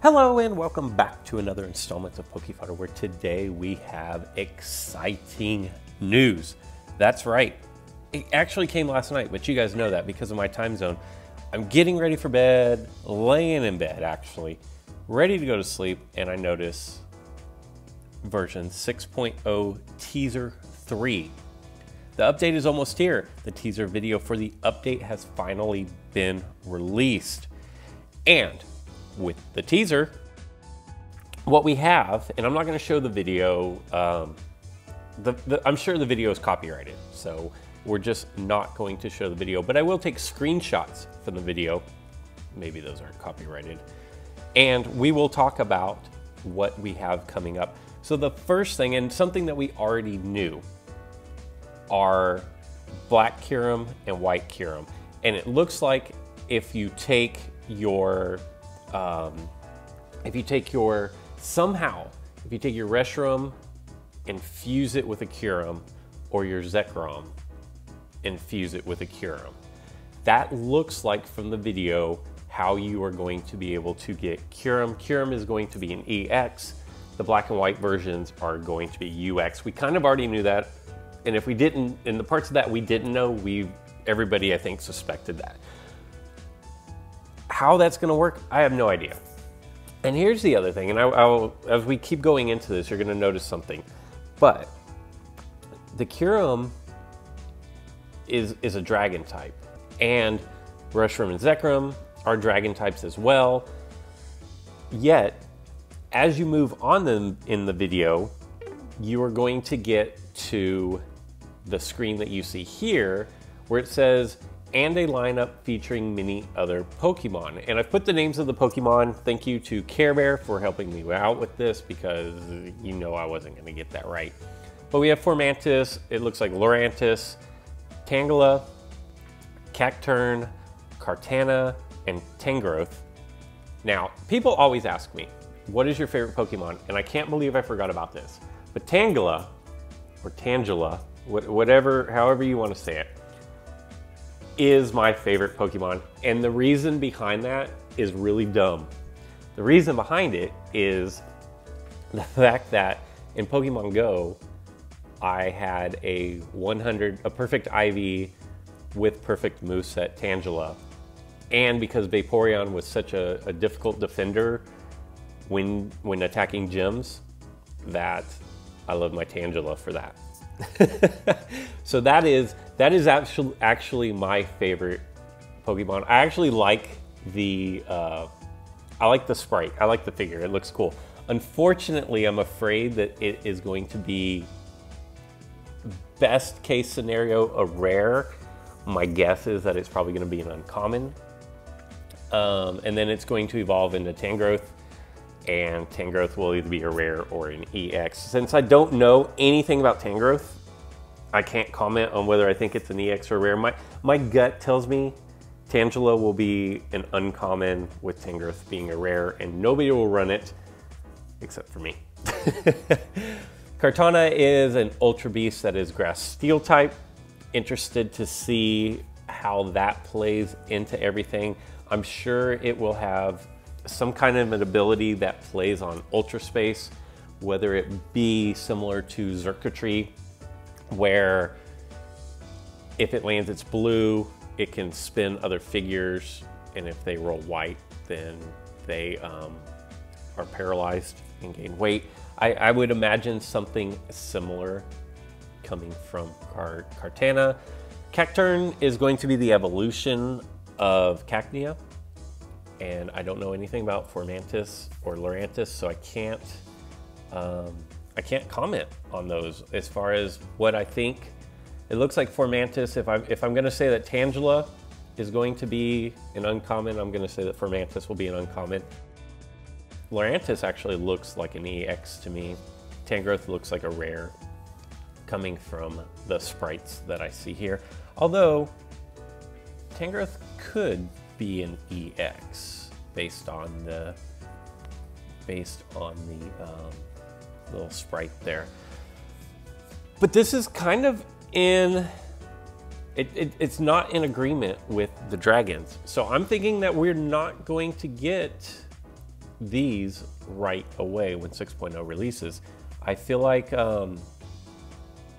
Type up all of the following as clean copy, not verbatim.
Hello and welcome back to another installment of PokeFodder, where today we have exciting news. That's right, it actually came last night, but you guys know that because of my time zone. I'm getting ready for bed, laying in bed actually, ready to go to sleep, and I notice version 6.0 teaser 3. The update is almost here. The teaser video for the update has finally been released. And with the teaser, what we have, and I'm not going to show the video, I'm sure the video is copyrighted, so we're just not going to show the video, but I will take screenshots from the video. Maybe those aren't copyrighted. And we will talk about what we have coming up. So the first thing, and something that we already knew, are black Kyurem and white Kyurem. And it looks like if you take your Reshiram and fuse it with a Kyurem, or your Zekrom and fuse it with a Kyurem, that looks like from the video how you are going to be able to get Kyurem. Kyurem is going to be an EX. The black and white versions are going to be UX. We kind of already knew that. And if we didn't, in the parts of that we didn't know, everybody I think suspected that. How that's gonna work, I have no idea. And here's the other thing, and as we keep going into this, you're gonna notice something. But the Kyurem is a dragon type, and Reshiram and Zekrom are dragon types as well. Yet, as you move on them in the video, you are going to get to the screen that you see here, where it says, and a lineup featuring many other Pokemon. And I've put the names of the Pokemon. Thank you to Care Bear for helping me out with this, because you know I wasn't gonna get that right. But we have Formantis, it looks like Lurantis, Tangela, Cacturne, Kartana, and Tangrowth. Now, people always ask me, what is your favorite Pokemon? And I can't believe I forgot about this. But Tangela, or Tangela, however you want to say it, is my favorite Pokemon. And the reason behind that is really dumb. The reason behind it is the fact that in Pokemon Go, I had a perfect IV with perfect moveset Tangela. And because Vaporeon was such a difficult defender when attacking gyms, that I love my Tangela for that. So that is actually my favorite Pokemon. I actually like the sprite. I like the figure. It looks cool. Unfortunately, I'm afraid that it is going to be, best case scenario, a rare. My guess is that it's probably going to be an uncommon. And then it's going to evolve into Tangrowth, and Tangrowth will either be a rare or an EX. Since I don't know anything about Tangrowth, I can't comment on whether I think it's an EX or a rare. My gut tells me Tangela will be an uncommon, with Tangrowth being a rare, and nobody will run it except for me. Kartana is an Ultra Beast that is Grass Steel type. Interested to see how that plays into everything. I'm sure it will have some kind of an ability that plays on Ultra Space, whether it be similar to Xurkitree, where if it lands its blue, it can spin other figures, and if they roll white, then they are paralyzed and gain weight. I would imagine something similar coming from Kartana. Cacturne is going to be the evolution of Cacnea, and I don't know anything about Formantis or Lurantis, so I can't comment on those as far as what I think. It looks like Formantis, if I'm gonna say that Tangela is going to be an uncommon, I'm gonna say that Formantis will be an uncommon. Lurantis actually looks like an EX to me. Tangrowth looks like a rare, coming from the sprites that I see here. Although, Tangrowth could be an EX based on the little sprite there. But this is kind of it's not in agreement with the dragons. So I'm thinking that we're not going to get these right away when 6.0 releases. I feel like they're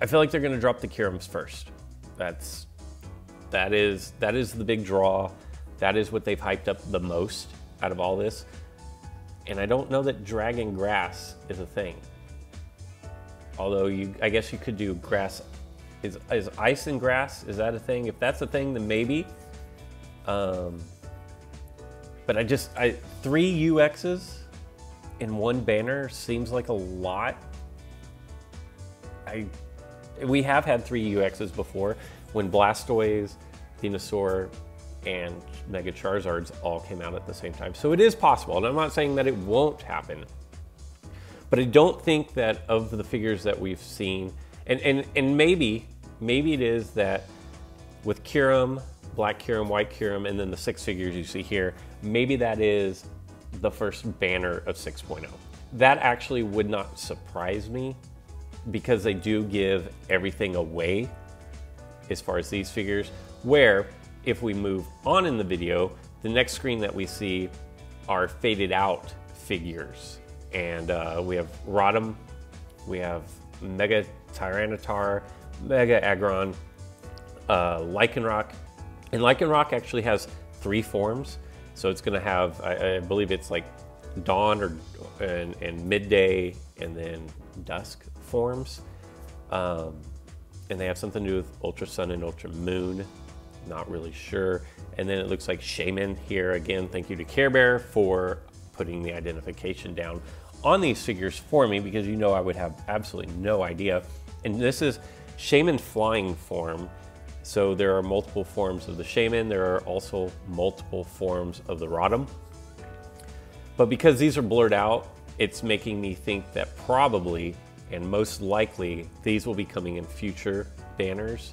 going to drop the Kirums first. That is the big draw. That is what they've hyped up the most out of all this. And I don't know that Dragon Grass is a thing. Although I guess you could do grass. Is ice and grass, is that a thing? If that's a thing, then maybe. But 3 UXs in one banner seems like a lot. We have had 3 UXs before when Blastoise, Venusaur, and Mega Charizards all came out at the same time. So it is possible, and I'm not saying that it won't happen. But I don't think that of the figures that we've seen, and maybe it is that with Kyurem, Black Kyurem, White Kyurem, and then the 6 figures you see here, maybe that is the first banner of 6.0. That actually would not surprise me because they do give everything away as far as these figures, where if we move on in the video, the next screen that we see are faded out figures. And we have Rotom, we have Mega Tyranitar, Mega Aggron, Lycanroc. And Lycanroc actually has 3 forms. So it's gonna have, I believe it's like dawn and midday and then dusk forms. And they have something to do with Ultra Sun and Ultra Moon. Not really sure. And then it looks like Shaman here. Again, thank you to Care Bear for putting the identification down on these figures for me, because you know I would have absolutely no idea. And this is Shaman flying form. So there are multiple forms of the Shaman. There are also multiple forms of the Rotom. But because these are blurred out, it's making me think that probably, and most likely, these will be coming in future banners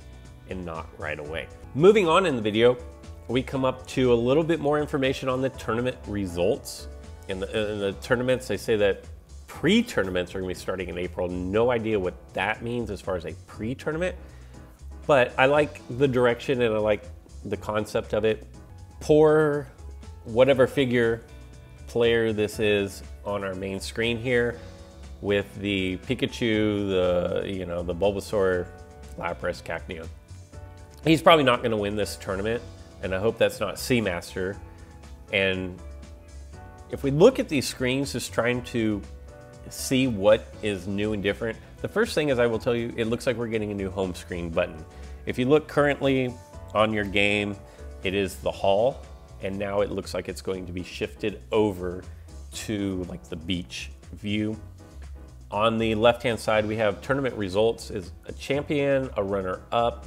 and not right away. Moving on in the video, we come up to a little bit more information on the tournament results. In the tournaments, they say that pre-tournaments are gonna be starting in April. No idea what that means as far as a pre-tournament, but I like the direction and I like the concept of it. Pour whatever figure player this is on our main screen here with the Pikachu, the Bulbasaur, Lapras, Cacnea. He's probably not gonna win this tournament, and I hope that's not Seamaster. And if we look at these screens, just trying to see what is new and different, the first thing is I will tell you, it looks like we're getting a new home screen button. If you look currently on your game, it is the hall, and now it looks like it's going to be shifted over to like the beach view. On the left-hand side, we have tournament results is a champion, a runner-up,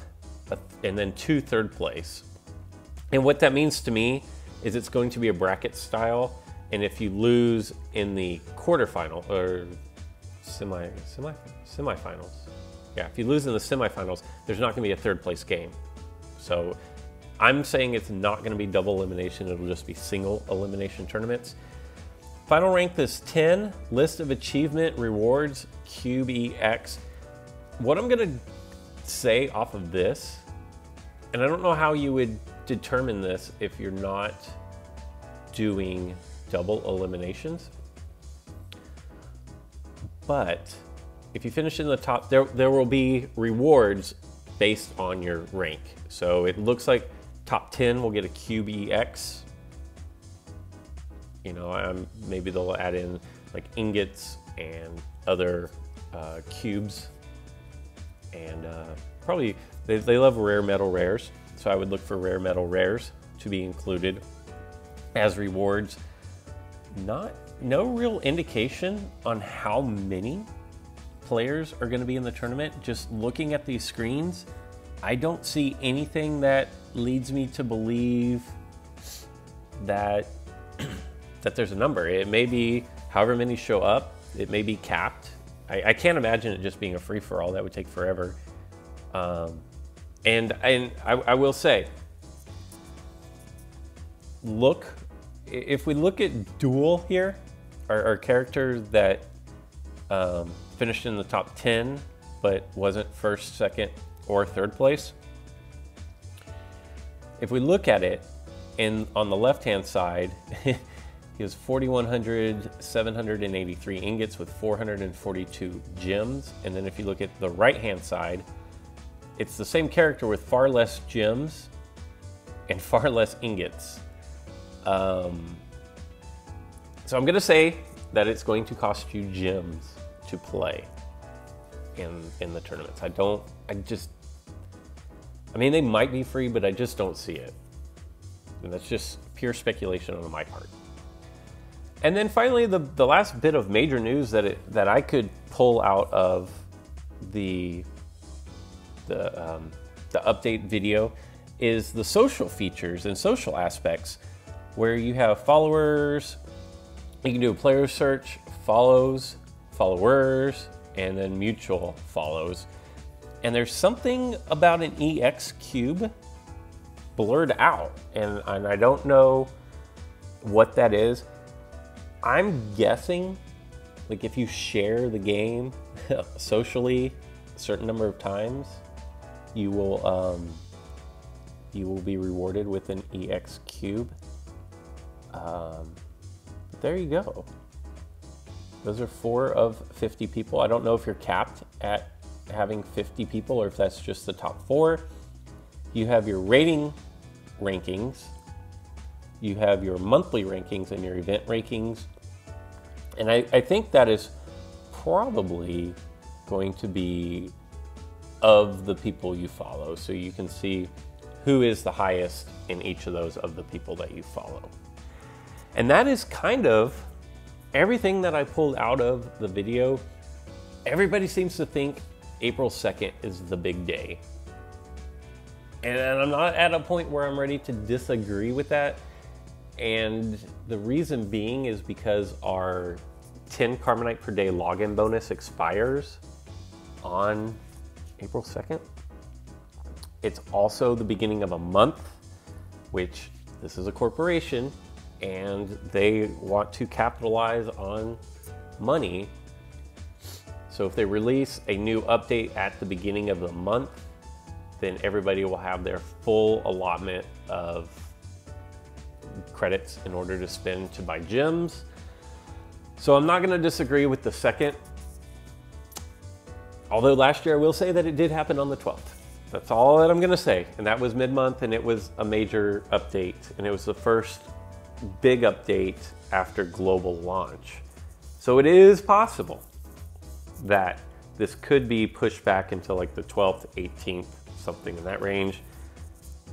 and then 2 third place. And what that means to me is it's going to be a bracket style. And if you lose in the quarterfinal or semifinals, yeah, if you lose in the semifinals, there's not gonna be a 3rd place game. So I'm saying it's not gonna be double elimination, it'll just be single elimination tournaments. Final rank is 10, list of achievement, rewards, Cube EX. What I'm gonna say off of this, and I don't know how you would determine this if you're not doing double eliminations, but if you finish in the top, there will be rewards based on your rank. So it looks like top 10 will get a Cube EX. You know, maybe they'll add in like ingots and other cubes, and probably they love rare metal rares. So I would look for rare metal rares to be included as rewards. No real indication on how many players are going to be in the tournament. Just looking at these screens, I don't see anything that leads me to believe that that there's a number. It may be however many show up. It may be capped. I can't imagine it just being a free-for-all. That would take forever. And I will say, if we look at Duel here, our character that finished in the top 10 but wasn't 1st, 2nd, or 3rd place. If we look at it, and on the left-hand side, He has 4,100, 783 ingots with 442 gems. And then if you look at the right-hand side, it's the same character with far less gems and far less ingots. So I'm gonna say that it's going to cost you gems to play in the tournaments. I mean, they might be free, but I just don't see it. And that's just pure speculation on my part. And then finally, the last bit of major news that I could pull out of the update video is the social features and social aspects, where you have followers, you can do a player search, follows, followers, and then mutual follows. And there's something about an EX cube blurred out, and I don't know what that is. I'm guessing, like, if you share the game socially a certain number of times, you will be rewarded with an EX cube. There you go. Those are 4 of 50 people. I don't know if you're capped at having 50 people or if that's just the top 4. You have your rating rankings. You have your monthly rankings and your event rankings. And I think that is probably going to be of the people you follow. So you can see who is the highest in each of those of the people that you follow. And that is kind of everything that I pulled out of the video. Everybody seems to think April 2nd is the big day. And I'm not at a point where I'm ready to disagree with that. And the reason being is because our 10 Carbonite per day login bonus expires on April 2nd. It's also the beginning of a month, which this is a corporation and they want to capitalize on money. So if they release a new update at the beginning of the month, then everybody will have their full allotment of credits in order to spend to buy gems. So I'm not going to disagree with the 2nd. Although last year I will say that it did happen on the 12th. That's all that I'm going to say. And that was mid-month, and it was a major update. And it was the first big update after global launch. So it is possible that this could be pushed back until like the 12th, 18th, something in that range.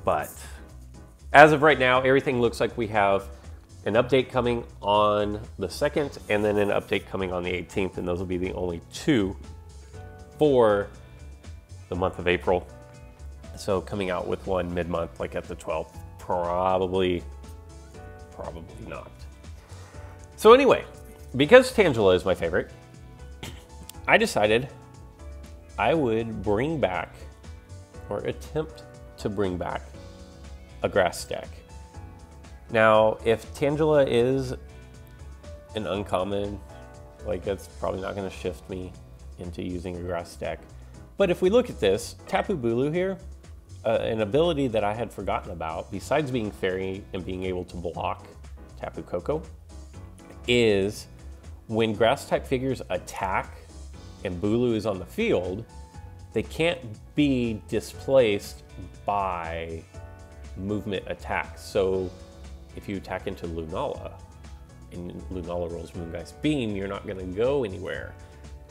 But as of right now, everything looks like we have an update coming on the 2nd and then an update coming on the 18th. And those will be the only 2 for the month of April. So coming out with one mid-month, like at the 12th, probably not. So anyway, because Tangela is my favorite, I decided I would bring back, or attempt to bring back, a grass stack. Now, if Tangela is an uncommon, like, that's probably not going to shift me into using a grass stack. But if we look at this, Tapu Bulu here, an ability that I had forgotten about, besides being fairy and being able to block Tapu Koko, is when grass type figures attack and Bulu is on the field, they can't be displaced by movement attacks. So if you attack into Lunala and Lunala rolls Moongeist Beam, you're not going to go anywhere.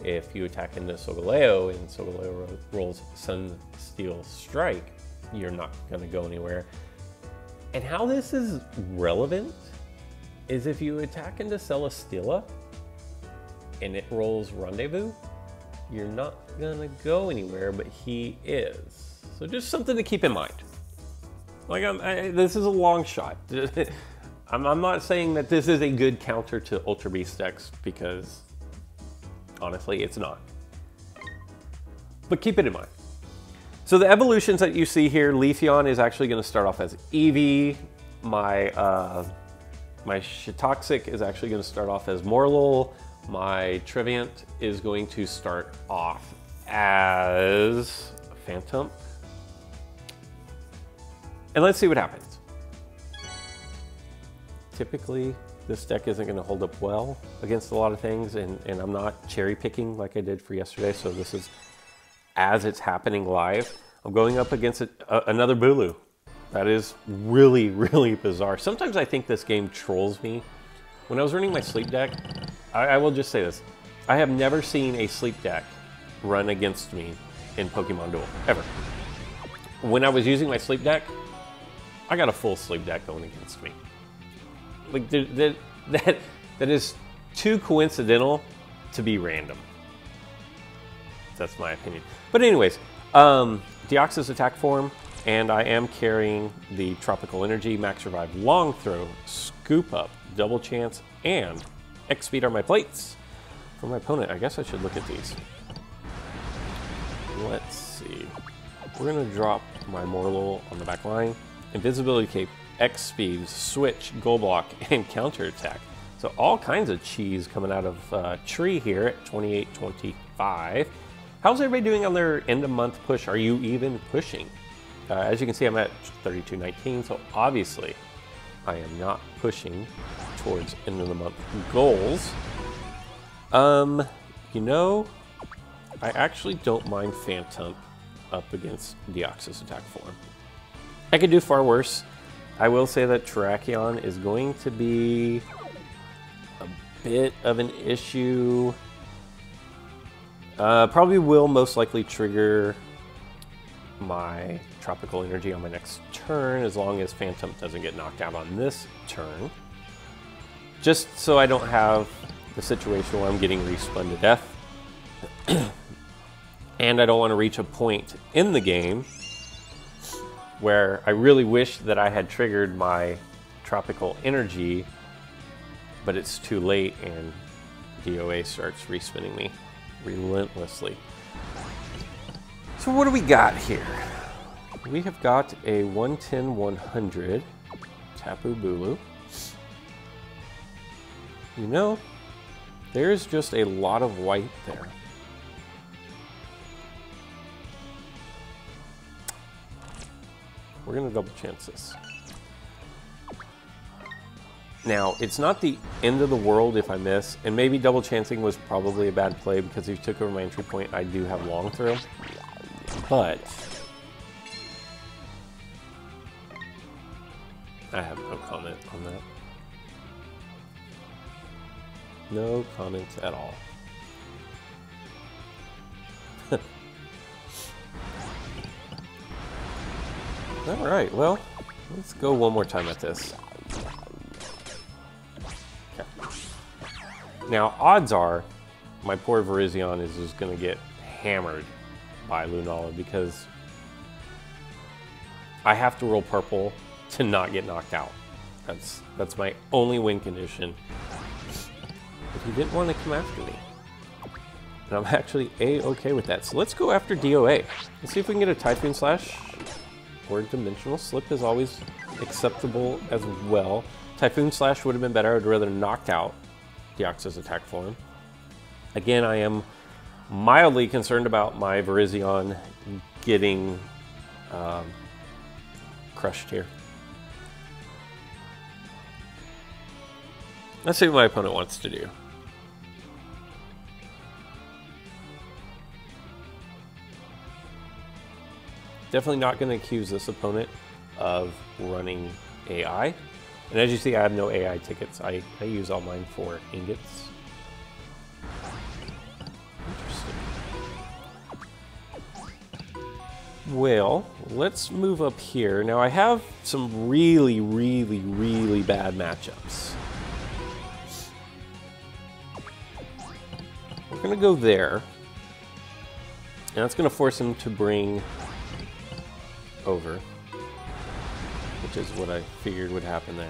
If you attack into Solgaleo and Solgaleo rolls Sunsteel Strike, you're not going to go anywhere. And how this is relevant is if you attack into Celesteela and it rolls Rendezvous, you're not going to go anywhere, but he is. So just something to keep in mind. Like, this is a long shot. I'm not saying that this is a good counter to Ultra Beast decks, because honestly, it's not. But keep it in mind. So the evolutions that you see here, Leafeon is actually going to start off as Eevee. My Shitoxic is actually going to start off as Morlul. My Trevenant is going to start off as Phantom. And let's see what happens. Typically, this deck isn't going to hold up well against a lot of things, and I'm not cherry picking like I did for yesterday, so this is as it's happening live. I'm going up against another Bulu. That is really, really bizarre. Sometimes I think this game trolls me. When I was running my sleep deck, I will just say this. I have never seen a sleep deck run against me in Pokemon Duel, ever. When I was using my sleep deck, I got a full sleep deck going against me. Like, that is too coincidental to be random. That's my opinion. But anyways, Deoxys attack form, and I am carrying the Tropical Energy, Max Revive, Long Throw, Scoop Up, Double Chance, and X Speed are my plates for my opponent. I guess I should look at these. Let's see. We're gonna drop my Morlul on the back line. Invisibility Cape, X Speed, Switch, Goal Block, and Counter Attack. So all kinds of cheese coming out of Tree here at 28.25. How's everybody doing on their end of month push? Are you even pushing? As you can see, I'm at 32.19, so obviously I am not pushing towards end of the month goals. You know, I actually don't mind Phantump up against Deoxys attack form. I could do far worse. I will say that Terrakion is going to be a bit of an issue. Probably will most likely trigger my Tropical Energy on my next turn, as long as Phantump doesn't get knocked out on this turn. Just so I don't have the situation where I'm getting respun to death. And I don't want to reach a point in the game where I really wish that I had triggered my Tropical Energy, but it's too late and DOA starts respinning me relentlessly. So what do we got here? We have got a 110-100 Tapu Bulu. You know, there's just a lot of white there. We're gonna double chance this. Now, it's not the end of the world if I miss, and maybe double chancing was probably a bad play because if you took over my entry point, I do have long throw. But I have no comment on that. No comments at all. All right, well, let's go one more time at this. Okay. Now, odds are my poor Virizion is just going to get hammered by Lunala because I have to roll purple to not get knocked out. That's my only win condition. But he didn't want to come after me. And I'm actually A-okay with that. So let's go after DOA. Let's see if we can get a Typhoon Slash. Or Dimensional Slip is always acceptable as well. Typhoon Slash would have been better. I'd rather knocked out Deoxys attack form. Again, I am mildly concerned about my Virizion getting crushed here. Let's see what my opponent wants to do. Definitely not going to accuse this opponent of running AI. And as you see, I have no AI tickets. I use all mine for ingots. Interesting. Well, let's move up here. Now, I have some really, really, really bad matchups. We're going to go there. And that's going to force him to bring over, which is what I figured would happen there.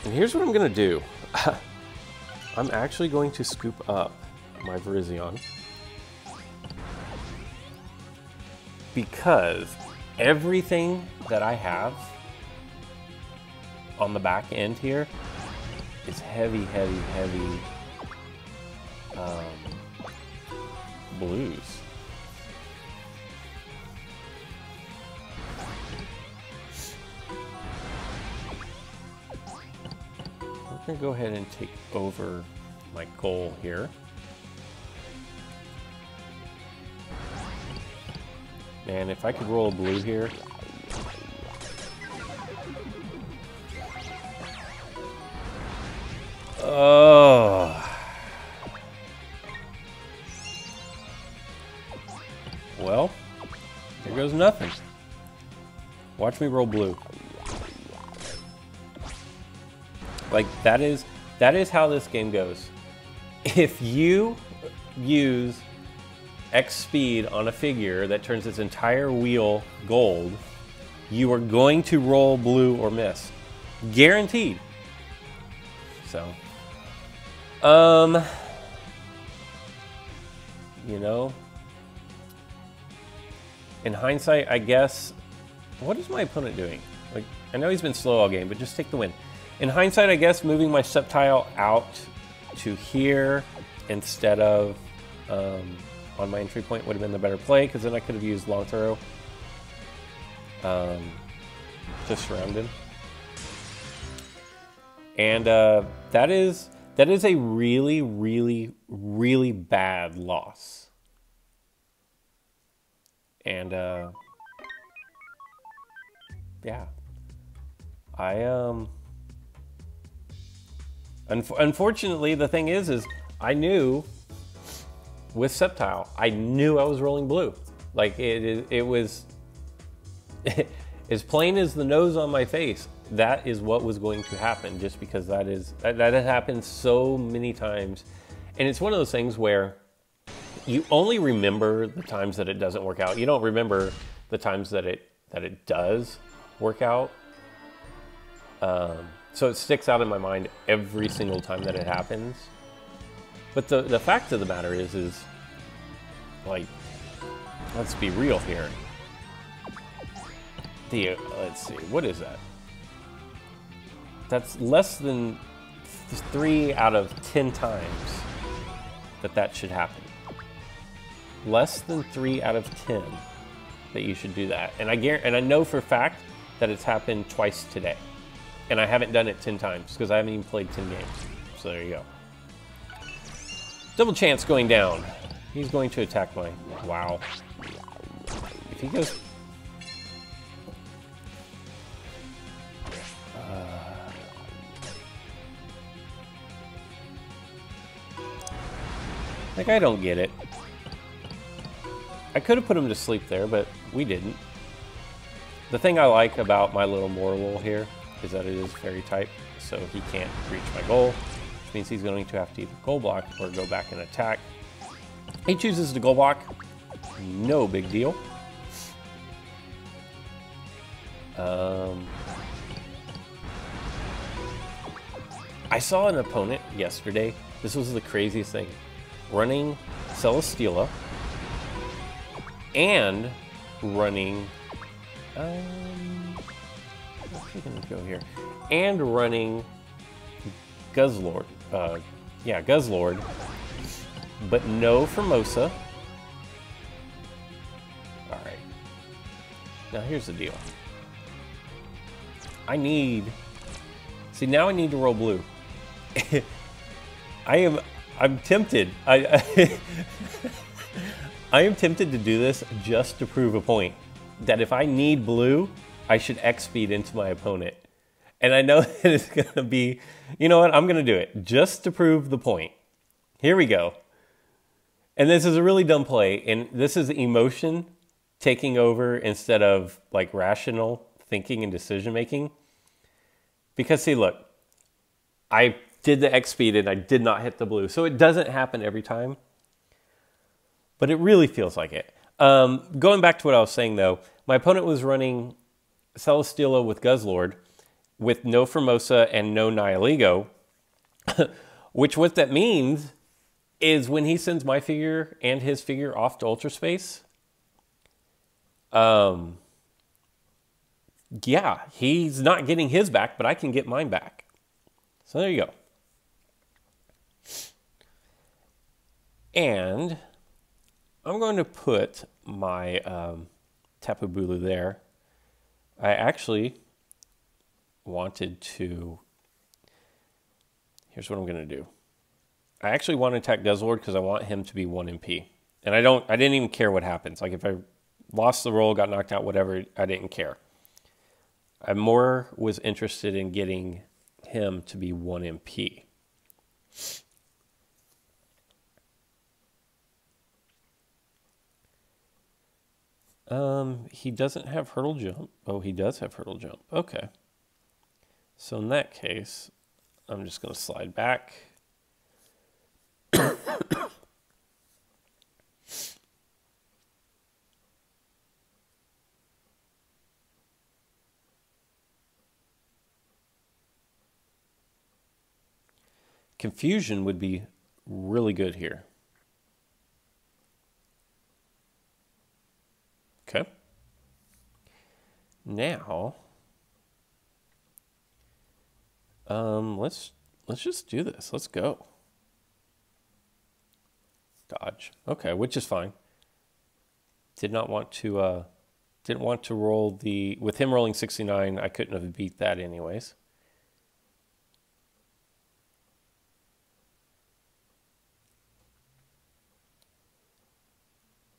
And here's what I'm going to do. I'm actually going to scoop up my Virizion because everything that I have on the back end here is heavy, heavy, heavy blues. going to go ahead and take over my goal here. Man, if I could roll a blue here. Oh. Well, here goes nothing. Watch me roll blue. Like, that is how this game goes. If you use X speed on a figure that turns its entire wheel gold, you are going to roll blue or miss. Guaranteed. So, you know, in hindsight, I guess, what is my opponent doing? Like, I know he's been slow all game, but just take the win. In hindsight, I guess moving my Sceptile out to here instead of on my entry point would have been the better play, because then I could have used long throw to surround him. And that is a really, really, really bad loss. And yeah, unfortunately, the thing is I knew with Sceptile, I knew I was rolling blue. Like, it was as plain as the nose on my face. That is what was going to happen, just because that has happened so many times. And it's one of those things where you only remember the times that it doesn't work out. You don't remember the times that it does work out. So it sticks out in my mind every single time that it happens. But the fact of the matter is like, let's be real here. Let's see, what is that? That's less than 3 out of 10 times that should happen. Less than 3 out of 10 that you should do that. And I know for a fact that it's happened twice today. And I haven't done it 10 times because I haven't even played 10 games. So there you go. Double chance going down. He's going to attack my... Wow. If he goes... Like, I don't get it. I could have put him to sleep there, but we didn't. The thing I like about my little Morwell here is that it is fairy type, so he can't reach my goal, which means he's going to have to either goal block or go back and attack. He chooses to goal block. No big deal. I saw an opponent yesterday. This was the craziest thing. Running Celesteela and running what's he gonna go here? And running Guzzlord. Yeah, Guzzlord. But no Formosa. Alright. Now here's the deal. See, now I need to roll blue. I'm tempted. I am tempted to do this just to prove a point. That if I need blue, I should X speed into my opponent. And I know that it's going to be, you know what, I'm going to do it just to prove the point. Here we go. And this is a really dumb play. And this is emotion taking over instead of like rational thinking and decision making. Because see, look, I did the X speed and I did not hit the blue. So it doesn't happen every time. But it really feels like it. Going back to what I was saying though, my opponent was running Celesteela with Guzzlord with no Formosa and no Nihilego, which what that means is when he sends my figure and his figure off to Ultra Space, yeah, he's not getting his back, but I can get mine back. So there you go. And I'm going to put my Tapu Bulu there. I actually wanted to Here's what I'm going to do. I actually want to attack Desolord because I want him to be 1 MP. And I didn't even care what happens. Like if I lost the roll, got knocked out, whatever, I didn't care. I more was interested in getting him to be 1 MP. He doesn't have hurdle jump. Oh, he does have hurdle jump. Okay. So in that case, I'm just going to slide back. Confusion would be really good here. Okay. Now, let's just do this. Let's go. Dodge. Okay, which is fine. Didn't want to roll the, with him rolling 69, I couldn't have beat that anyways.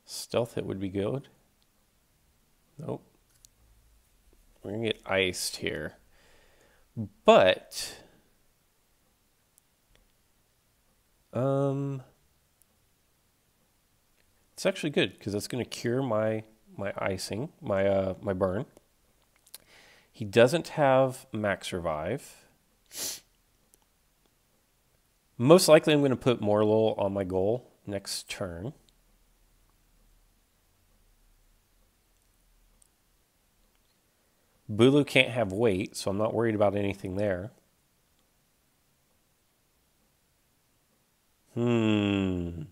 Stealth hit would be good. Nope. We're going to get iced here. But it's actually good because that's going to cure my icing, my burn. He doesn't have max revive. Most likely I'm going to put Morlul on my goal next turn. Bulu can't have weight, so I'm not worried about anything there. You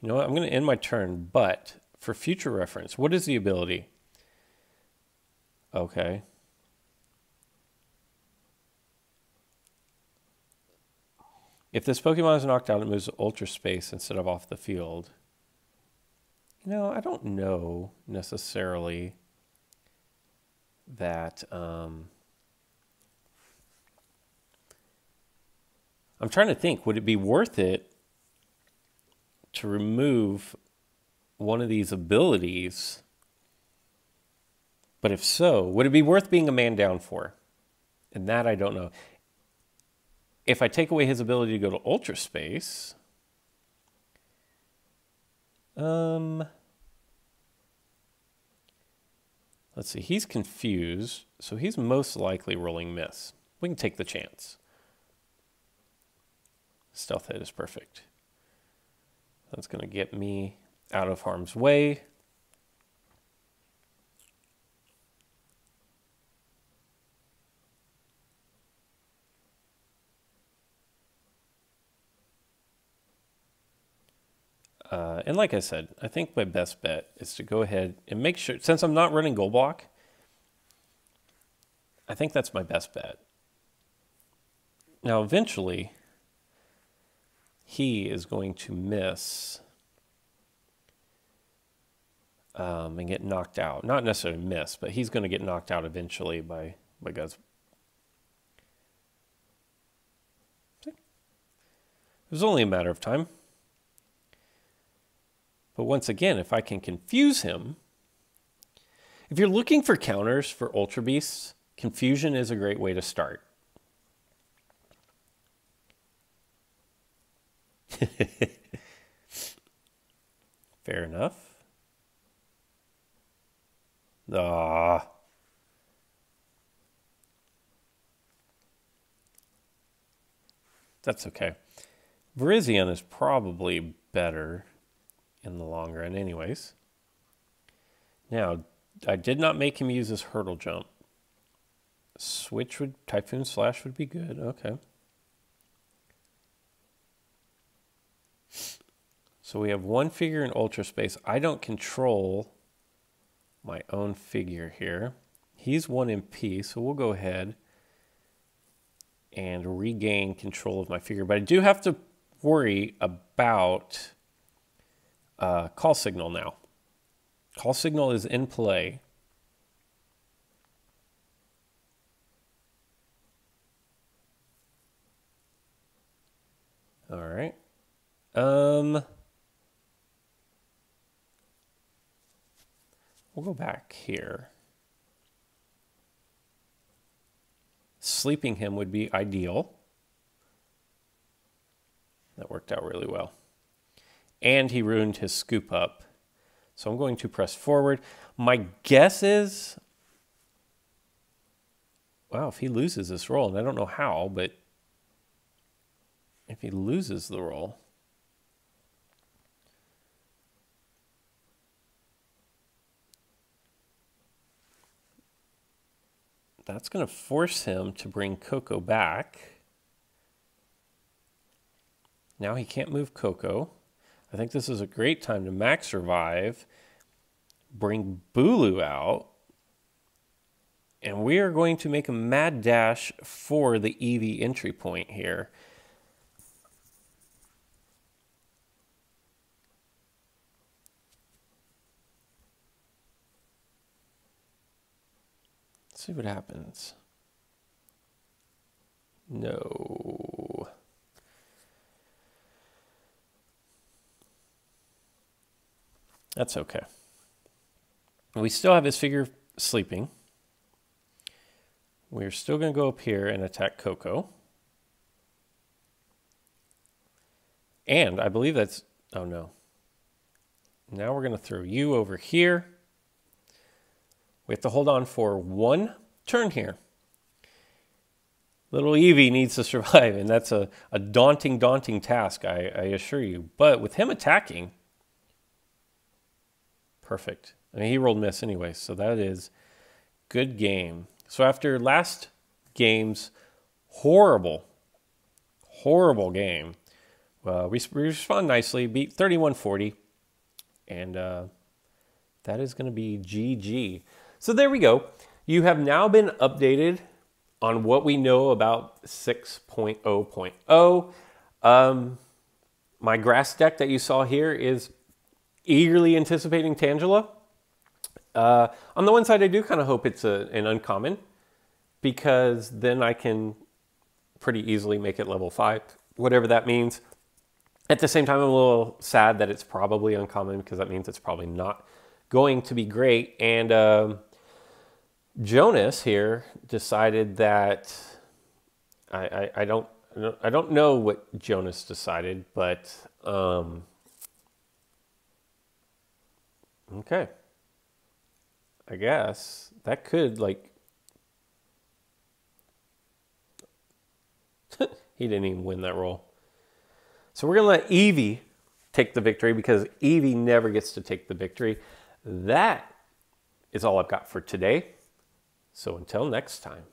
know what? I'm going to end my turn, but for future reference, what is the ability? Okay. If this Pokemon is knocked out, it moves to Ultra Space instead of off the field. You know, I don't know necessarily that I'm trying to think, would it be worth it to remove one of these abilities? But if so, would it be worth being a man down for? And that I don't know. If I take away his ability to go to Ultra Space, let's see, he's confused, so he's most likely rolling miss. We can take the chance. Stealth hit is perfect. That's going to get me out of harm's way. And like I said, I think my best bet is to go ahead and make sure, since I'm not running Gold Block, I think that's my best bet. Now, eventually, he is going to miss and get knocked out. Not necessarily miss, but he's going to get knocked out eventually by guys. See? It was only a matter of time. But once again, if I can confuse him, if you're looking for counters for Ultra Beasts, confusion is a great way to start. Fair enough. Ah. That's okay. Virizion is probably better in the long run anyways. Now, I did not make him use his hurdle jump. Switch would, Typhoon Slash would be good. Okay. So we have one figure in Ultra Space. I don't control my own figure here. He's 1 MP, so we'll go ahead and regain control of my figure. But I do have to worry about Call Signal now. Call Signal is in play. All right. We'll go back here. Sleeping him would be ideal. That worked out really well. And he ruined his scoop up. So I'm going to press forward. My guess is, wow, if he loses this roll, and I don't know how, but if he loses the roll, that's going to force him to bring Coco back. Now he can't move Coco. I think this is a great time to max revive, bring Bulu out, and we are going to make a mad dash for the Eevee entry point here. Let's see what happens. No. That's okay. We still have his figure sleeping. We're still going to go up here and attack Coco. And I believe that's... Oh, no. Now we're going to throw you over here. We have to hold on for one turn here. Little Eevee needs to survive, and that's a daunting, daunting task, I assure you. But with him attacking... Perfect. I mean, he rolled miss anyway, so that is good game. So after last game's horrible game, we respond nicely, beat 31-40, and that is going to be GG. So there we go. You have now been updated on what we know about 6.0.0. My grass deck that you saw here is eagerly anticipating Tangela. On the one side, I do kind of hope it's an uncommon, because then I can pretty easily make it level 5, whatever that means. At the same time, I'm a little sad that it's probably uncommon, because that means it's probably not going to be great. And Jonas here decided that I don't know what Jonas decided, but okay. I guess that could, like, he didn't even win that roll. So we're going to let Eevee take the victory, because Eevee never gets to take the victory. That is all I've got for today. So until next time.